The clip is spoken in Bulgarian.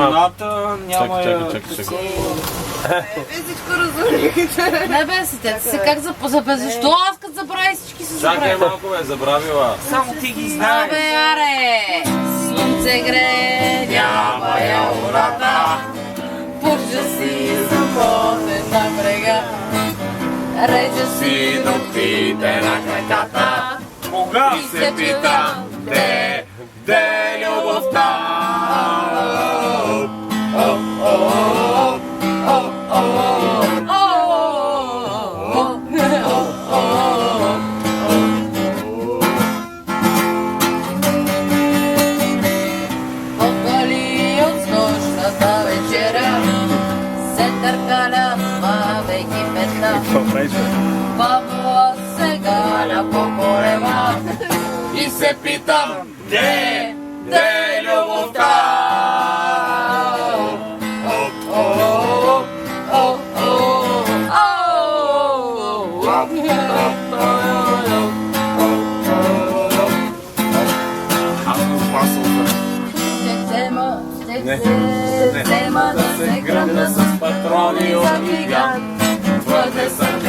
жената няма... Чакай. Всичко разумихте. Не бе, сетете се как запозабе. Защо аз като забравя всички се забравя? Чакай малко бе, забравила. Само ти ги знаеш. Абе, аре! Слънце гре, няма я урата. Пуши си самотен на брега. Рече си ногтите на краката. Кога И се питам, де е любовта? Попали от снощната вечера, се търкаля мавейки петна. Бабла се галя по корема и се питам, де е любовта? Ще взема да се гръмна с патрони от гигант. Твърде съм